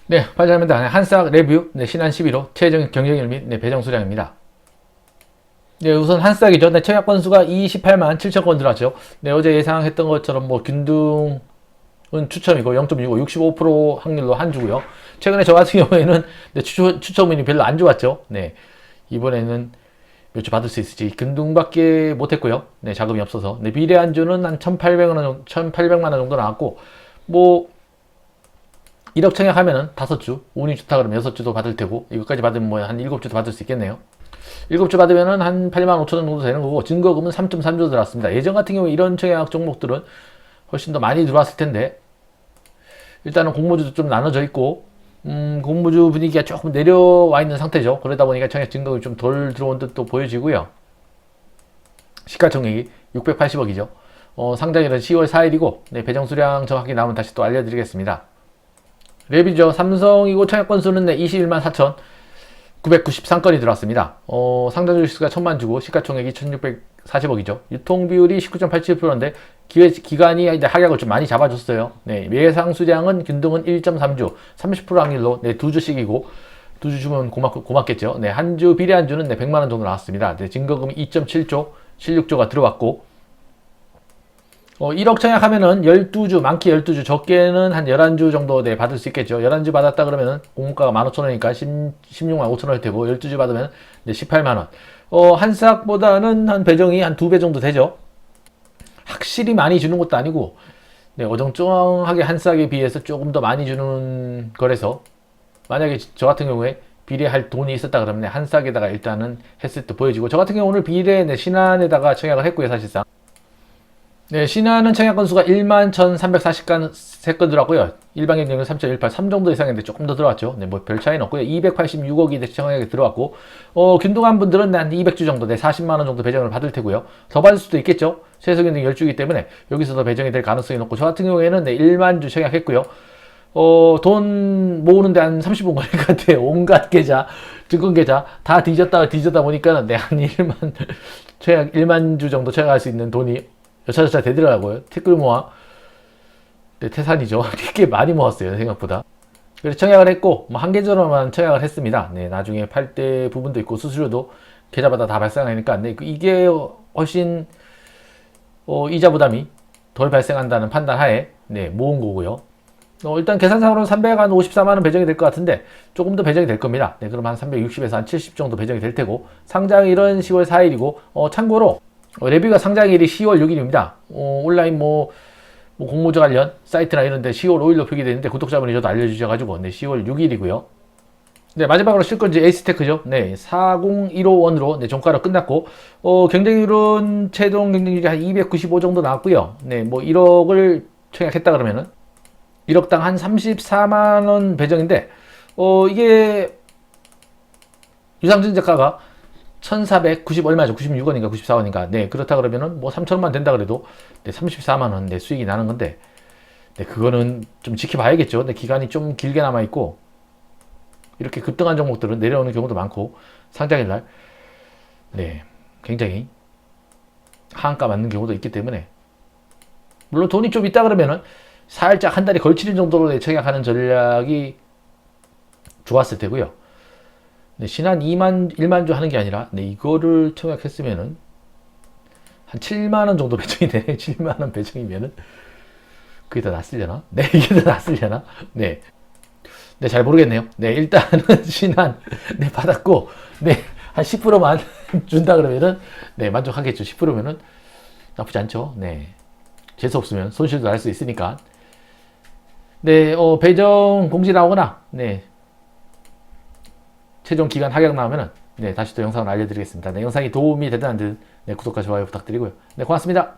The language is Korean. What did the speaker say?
네, 반갑습니다. 한싹 레뷰, 네, 신한 11호, 최종 경쟁률 및 네, 배정 수량입니다. 네, 우선 한싹이죠. 네, 청약 건수가 28만 7천 건 들어왔죠. 네, 어제 예상했던 것처럼 뭐 균등은 추첨이고 0.65, 65% 확률로 한 주고요. 최근에 저 같은 경우에는 네, 추첨운이 별로 안 좋았죠. 네, 이번에는 몇 주 받을 수 있을지 균등밖에 못했고요. 네, 자금이 없어서. 네, 비례 한 주는 한 1,800만 원 정도 나왔고, 뭐 1억 청약하면은 5주, 운이 좋다 그러면 6주도 받을 테고, 이것까지 받으면 뭐 한 7주도 받을 수 있겠네요. 7주 받으면은 한 8만 5천 원 정도 되는 거고, 증거금은 3.3조 들어왔습니다. 예전 같은 경우에 이런 청약 종목들은 훨씬 더 많이 들어왔을 텐데, 일단은 공모주도 좀 나눠져 있고, 공모주 분위기가 조금 내려와 있는 상태죠. 그러다 보니까 청약 증거금이 좀 덜 들어온 듯도 보여지고요. 시가총액이 680억이죠. 상장일은 10월 4일이고, 네, 배정 수량 정확히 나오면 다시 또 알려드리겠습니다. 랩이죠. 삼성이고 청약 건수는 21만 4천 993건이 들어왔습니다. 상장 주식수가 1000만 주고 시가총액이 1640억이죠. 유통 비율이 19.87%인데 기간이 이제 하락을 좀 많이 잡아줬어요. 네, 예상 수량은 균등은 1.3주, 30% 확률로 네, 2주씩이고 2주 주면 고맙겠죠. 네, 한 주 비례 한 주는 네, 100만 원 정도 나왔습니다. 네, 증거금이 2.7조, 실육조가 들어왔고 1억 청약하면은 12주, 많게 12주, 적게는 한 11주 정도 네, 받을 수 있겠죠. 11주 받았다 그러면은 공모가가 15,000원이니까 16만 5천원일 테고, 12주 받으면 네, 18만원. 한 싹보다는 한 배정이 한 2배 정도 되죠. 확실히 많이 주는 것도 아니고, 네, 어정쩡하게 한 싹에 비해서 조금 더 많이 주는 거라서, 만약에 저 같은 경우에 비례할 돈이 있었다 그러면 네, 한 싹에다가 일단은 했을 때 보여지고, 저 같은 경우 오늘 비례 네, 신한에다가 청약을 했고요, 사실상. 네, 신한은 청약 건수가 1만 1,343건 들어왔고요. 일반 경쟁률 3.18, 3 정도 이상인데 조금 더 들어왔죠. 네, 뭐 별 차이는 없고요. 286억이 청약에 들어왔고, 균등한 분들은 한 200주 정도, 네, 40만원 정도 배정을 받을 테고요. 더 받을 수도 있겠죠. 최소 균등 10주이기 때문에 여기서 더 배정이 될 가능성이 높고, 저 같은 경우에는 네, 1만 주 청약했고요. 돈 모으는데 한 30분 걸릴 것 같아요. 온갖 계좌, 증권 계좌 다 뒤졌다 보니까 네, 한 1만, 청약 1만 주 정도 청약할 수 있는 돈이 여차저차 되더라고요. 티끌 모아. 네, 태산이죠. 꽤 많이 모았어요, 생각보다. 그래서 청약을 했고, 뭐 한 계좌로만 청약을 했습니다. 네, 나중에 팔 때 부분도 있고, 수수료도 계좌마다 다 발생하니까, 네, 이게 훨씬, 이자 부담이 덜 발생한다는 판단 하에, 네, 모은 거고요. 일단 계산상으로는 354만원 배정이 될 것 같은데, 조금 더 배정이 될 겁니다. 네, 그럼 한 360에서 한 70 정도 배정이 될 테고, 상장일은 10월 4일이고, 참고로, 레뷰가 상장일이 10월 6일입니다. 온라인 공모주 관련 사이트나 이런데 10월 5일로 표기되는데 구독자분이 저도 알려주셔가지고 네, 10월 6일이고요. 네, 마지막으로 실 건지 에이스테크죠. 네, 40151으로 네, 종가로 끝났고 경쟁률은 최종 경쟁률이 한 295 정도 나왔고요. 네, 뭐 1억을 청약했다 그러면은 1억당 한 34만 원 배정인데 이게 유상증자가가 1490 얼마죠? 96원인가 94원인가. 네, 그렇다 그러면은 뭐 3천원만 된다 그래도 네, 34만원 네, 수익이 나는 건데 네, 그거는 좀 지켜봐야겠죠. 네, 기간이 좀 길게 남아 있고 이렇게 급등한 종목들은 내려오는 경우도 많고 상장일 날 네, 굉장히 하한가 맞는 경우도 있기 때문에 물론 돈이 좀 있다 그러면은 살짝 한 달에 걸치는 정도로 청약하는 전략이 좋았을 테고요. 네, 신한 1만 주 하는 게 아니라, 네, 이거를 청약했으면은, 한 7만원 정도 배정이 되네. 7만원 배정이면은, 그게 더 낫으려나? 네, 이게 더 낫으려나? 네. 네, 잘 모르겠네요. 네, 일단은 신한, 네, 받았고, 네, 한 10%만 준다 그러면은, 네, 만족하겠죠. 10%면은 나쁘지 않죠. 네. 재수 없으면 손실도 날 수 있으니까. 네, 배정 공지 나오거나, 네, 최종 기간 하락 나오면은 네, 다시 또 영상을 알려드리겠습니다. 네, 영상이 도움이 되는 듯 네, 구독과 좋아요 부탁드리고요. 네, 고맙습니다.